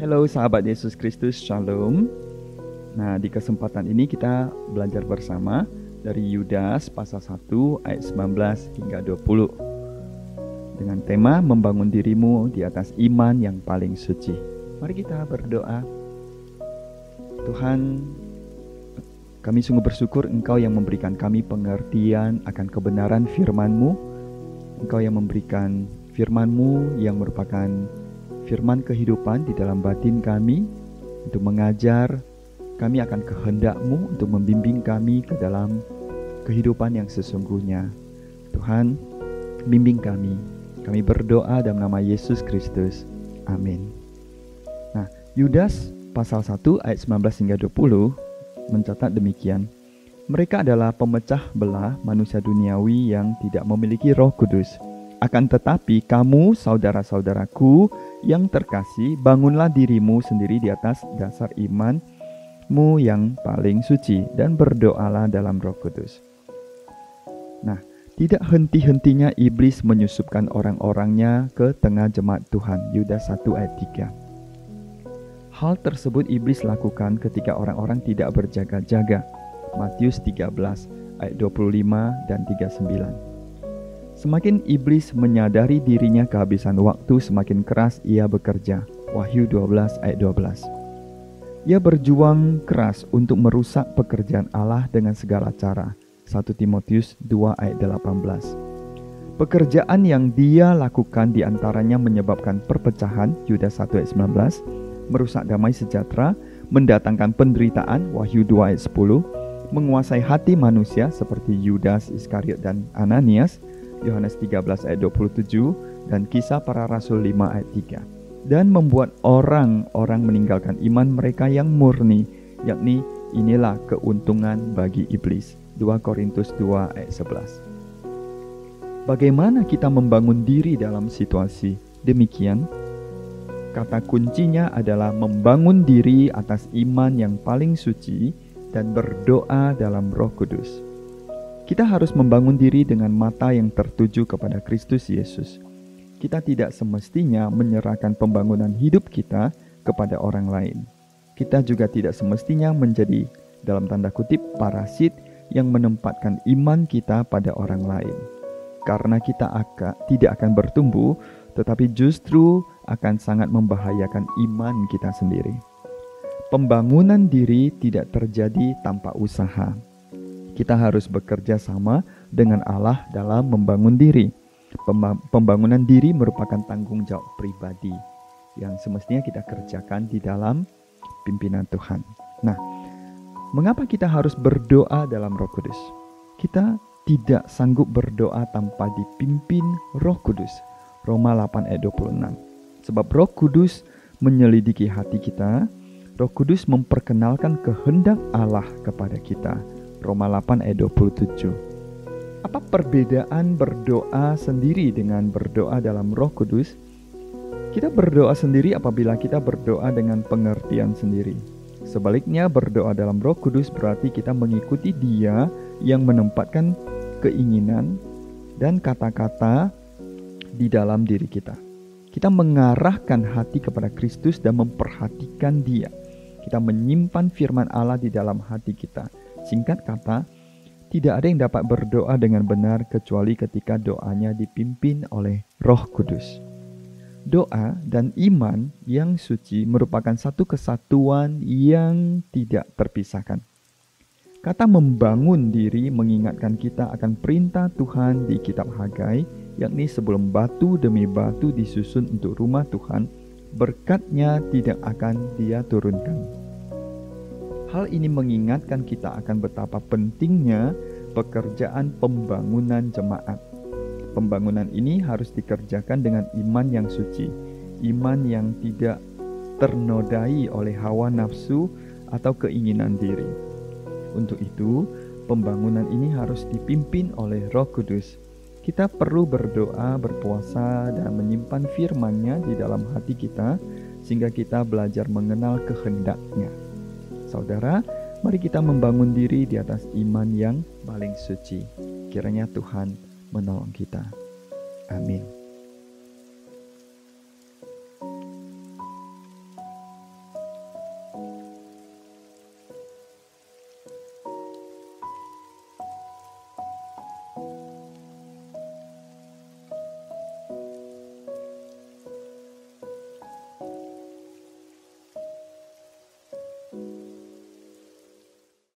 Halo sahabat Yesus Kristus, Shalom. Nah, di kesempatan ini kita belajar bersama dari Yudas pasal 1 ayat 19 hingga 20 dengan tema membangun dirimu di atas iman yang paling suci. Mari kita berdoa. Tuhan, kami sungguh bersyukur Engkau yang memberikan kami pengertian akan kebenaran firman-Mu. Engkau yang memberikan firman-Mu yang merupakan firman kehidupan di dalam batin kami untuk mengajar kami akan kehendak-Mu, untuk membimbing kami ke dalam kehidupan yang sesungguhnya. Tuhan, bimbing kami. Kami berdoa dalam nama Yesus Kristus. Amin. Nah, Yudas pasal 1 ayat 19 hingga 20 mencatat demikian. Mereka adalah pemecah belah manusia duniawi yang tidak memiliki Roh Kudus. Akan tetapi kamu, saudara-saudaraku yang terkasih, bangunlah dirimu sendiri di atas dasar imanmu yang paling suci dan berdoalah dalam Roh Kudus. Nah, tidak henti-hentinya iblis menyusupkan orang-orangnya ke tengah jemaat Tuhan. Yudas 1 ayat 3. Hal tersebut iblis lakukan ketika orang-orang tidak berjaga-jaga. Matius 13 ayat 25 dan 39. Semakin iblis menyadari dirinya kehabisan waktu, semakin keras ia bekerja. Wahyu 12 ayat 12. Ia berjuang keras untuk merusak pekerjaan Allah dengan segala cara. 1 Timotius 2 ayat 18. Pekerjaan yang dia lakukan diantaranya menyebabkan perpecahan, Yudas 1 ayat 19, merusak damai sejahtera, mendatangkan penderitaan, Wahyu 2 ayat 10, menguasai hati manusia seperti Yudas Iskariot dan Ananias, Yohanes 13 ayat 27 dan Kisah Para Rasul 5 ayat 3, dan membuat orang-orang meninggalkan iman mereka yang murni, yakni inilah keuntungan bagi iblis. 2 Korintus 2 ayat 11. Bagaimana kita membangun diri dalam situasi demikian? Kata kuncinya adalah membangun diri atas iman yang paling suci dan berdoa dalam Roh Kudus. Kita harus membangun diri dengan mata yang tertuju kepada Kristus Yesus. Kita tidak semestinya menyerahkan pembangunan hidup kita kepada orang lain. Kita juga tidak semestinya menjadi, dalam tanda kutip, parasit yang menempatkan iman kita pada orang lain. Karena kita tidak akan bertumbuh, tetapi justru akan sangat membahayakan iman kita sendiri. Pembangunan diri tidak terjadi tanpa usaha. Kita harus bekerja sama dengan Allah dalam membangun diri. Pembangunan diri merupakan tanggung jawab pribadi yang semestinya kita kerjakan di dalam pimpinan Tuhan. Nah, mengapa kita harus berdoa dalam Roh Kudus? Kita tidak sanggup berdoa tanpa dipimpin Roh Kudus. Roma 8 ayat 26. Sebab Roh Kudus menyelidiki hati kita. Roh Kudus memperkenalkan kehendak Allah kepada kita. Roma 8 ayat 27. Apa perbedaan berdoa sendiri dengan berdoa dalam Roh Kudus? Kita berdoa sendiri apabila kita berdoa dengan pengertian sendiri. Sebaliknya, berdoa dalam Roh Kudus berarti kita mengikuti Dia yang menempatkan keinginan dan kata-kata di dalam diri kita. Kita mengarahkan hati kepada Kristus dan memperhatikan Dia. Kita menyimpan firman Allah di dalam hati kita. Singkat kata, tidak ada yang dapat berdoa dengan benar kecuali ketika doanya dipimpin oleh Roh Kudus. Doa dan iman yang suci merupakan satu kesatuan yang tidak terpisahkan. Kata membangun diri mengingatkan kita akan perintah Tuhan di kitab Hagai, yakni sebelum batu demi batu disusun untuk rumah Tuhan, berkat-Nya tidak akan Dia turunkan. Hal ini mengingatkan kita akan betapa pentingnya pekerjaan pembangunan jemaat. Pembangunan ini harus dikerjakan dengan iman yang suci, iman yang tidak ternodai oleh hawa nafsu atau keinginan diri. Untuk itu, pembangunan ini harus dipimpin oleh Roh Kudus. Kita perlu berdoa, berpuasa, dan menyimpan firman-Nya di dalam hati kita, sehingga kita belajar mengenal kehendak-Nya. Saudara, mari kita membangun diri di atas iman yang paling suci. Kiranya Tuhan menolong kita. Amin.